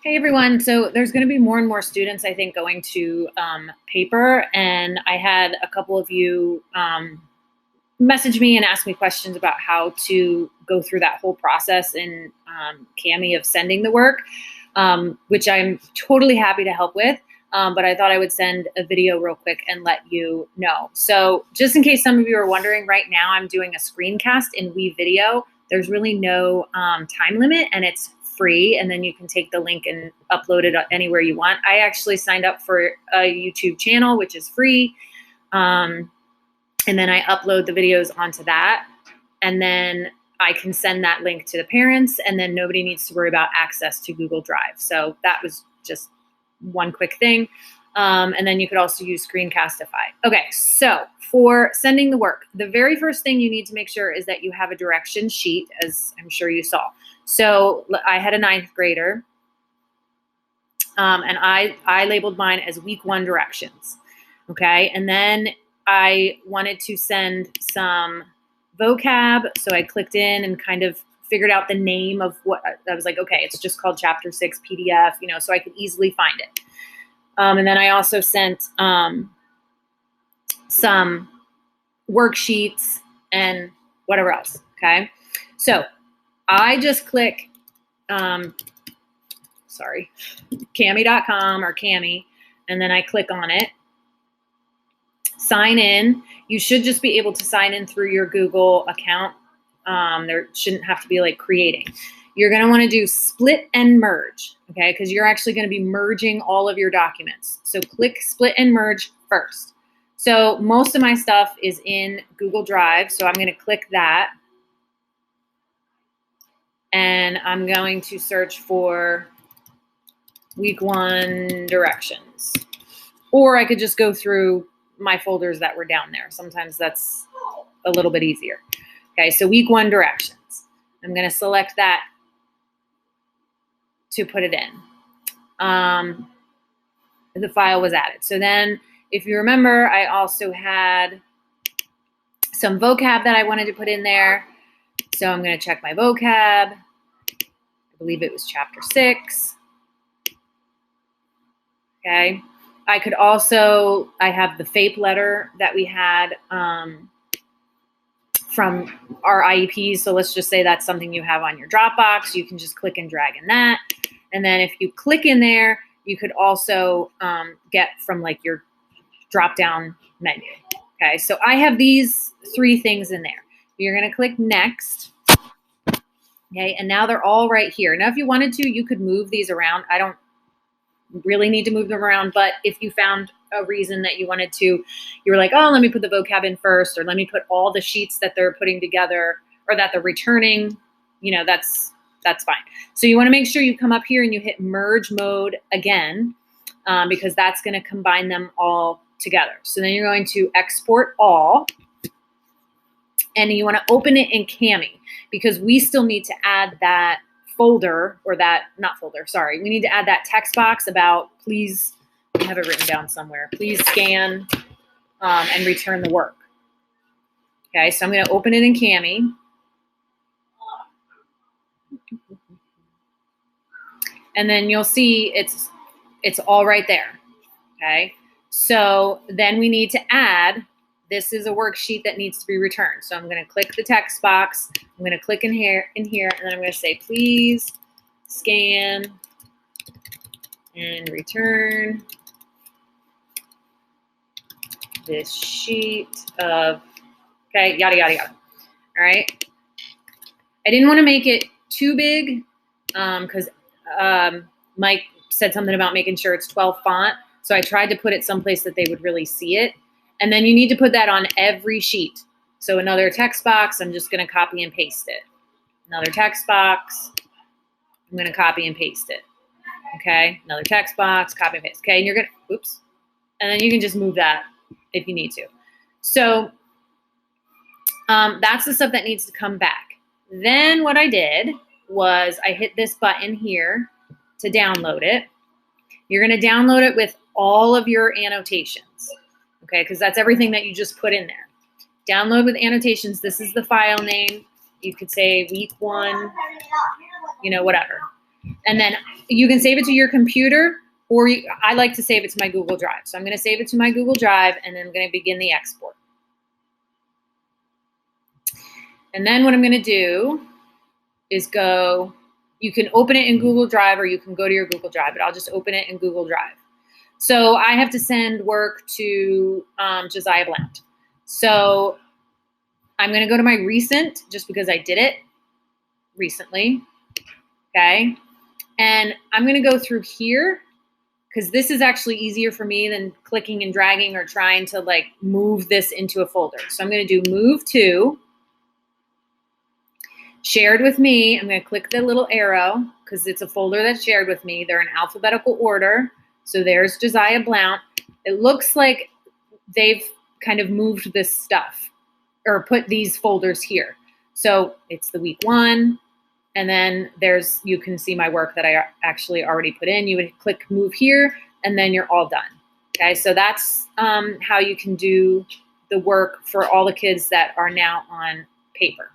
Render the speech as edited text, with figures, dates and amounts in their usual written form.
Hey everyone, so there's going to be more and more students, I think, going to paper, and I had a couple of you message me and ask me questions about how to go through that whole process in Kami of sending the work, which I'm totally happy to help with, but I thought I would send a video real quick and let you know. So just in case some of you are wondering, right now I'm doing a screencast in WeVideo. There's really no time limit, and it's free, and then you can take the link and upload it anywhere you want. I actually signed up for a YouTube channel, which is free, and then I upload the videos onto that, and then I can send that link to the parents, and then nobody needs to worry about access to Google Drive. So that was just one quick thing. And then you could also use Screencastify. Okay, so for sending the work, the very first thing you need to make sure is that you have a direction sheet, as I'm sure you saw. So I had a 9th grader, and I labeled mine as week 1 directions, okay? And then I wanted to send some vocab, so I clicked in and kind of figured out the name of what, I was like, okay, it's just called Chapter 6 PDF, you know, so I could easily find it. And then I also sent some worksheets and whatever else, okay? So I just click, Kami.com or Kami, and then I click on it. Sign in. You should just be able to sign in through your Google account. There shouldn't have to be like creating. You're going to want to do split and merge, okay? Because you're actually going to be merging all of your documents. So click split and merge first. So most of my stuff is in Google Drive, so I'm going to click that. And I'm going to search for week 1 directions. Or I could just go through my folders that were down there. Sometimes that's a little bit easier. Okay, so week 1 directions. I'm going to select that to put it in. The file was added. So then, if you remember, I also had some vocab that I wanted to put in there. So I'm going to check my vocab. I believe it was Chapter 6. Okay. I could also, I have the FAPE letter that we had from our IEPs. So let's just say that's something you have on your Dropbox. You can just click and drag in that. And then if you click in there, you could also get from like your drop-down menu. Okay, so I have these 3 things in there. You're going to click next. Okay, and now they're all right here. Now, if you wanted to, you could move these around. I don't really need to move them around, but if you found a reason that you wanted to, you were like, oh, let me put the vocab in first, or let me put all the sheets that they're putting together or that they're returning, you know, that's fine. So you want to make sure you come up here and you hit merge mode again, because that's going to combine them all together. So then you're going to export all, and you want to open it in Kami, because we still need to add that folder, or that, not folder, sorry. We need to add that text box about, please, I have it written down somewhere, please scan and return the work. Okay, so I'm going to open it in Kami. And then you'll see it's all right there, okay? So then we need to add, this is a worksheet that needs to be returned. So I'm going to click the text box. I'm going to click in here, and then I'm going to say, please scan and return this sheet of, okay, yada, yada, yada. All right. I didn't want to make it too big because Mike said something about making sure it's 12 font. So I tried to put it someplace that they would really see it. And then you need to put that on every sheet. So another text box, I'm just going to copy and paste it. Another text box, I'm going to copy and paste it. Okay, another text box, copy and paste. Okay, and you're going to, oops. And then you can just move that if you need to. So that's the stuff that needs to come back. Then what I did was I hit this button here to download it. You're going to download it with all of your annotations. Okay, because that's everything that you just put in there. Download with annotations. This is the file name. You could say week 1, you know, whatever. And then you can save it to your computer, or I like to save it to my Google Drive. So I'm going to save it to my Google Drive, and then I'm going to begin the export. And then what I'm going to do is go, you can open it in Google Drive, or you can go to your Google Drive, but I'll just open it in Google Drive. So I have to send work to Josiah Blount. So I'm going to go to my recent, just because I did it recently. Okay. And I'm going to go through here, because this is actually easier for me than clicking and dragging or trying to like move this into a folder. So I'm going to do move to shared with me. I'm going to click the little arrow because it's a folder that's shared with me. They're in alphabetical order. So there's Josiah Blount. It looks like they've kind of moved this stuff or put these folders here. So it's the week 1. And then there's, you can see my work that I actually already put in. You would click move here, and then you're all done. Okay, so that's how you can do the work for all the kids that are now on paper.